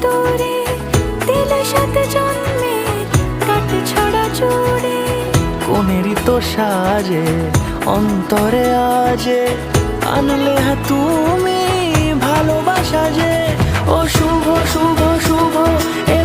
দূরে দিলে সাথে জন্মের কাট ছড়া জুড়ে। কোনেরই তো সাজে অন্তরে আজে আনলে তুমি ভালোবাসা যে। ও শুভ শুভ শুভ এ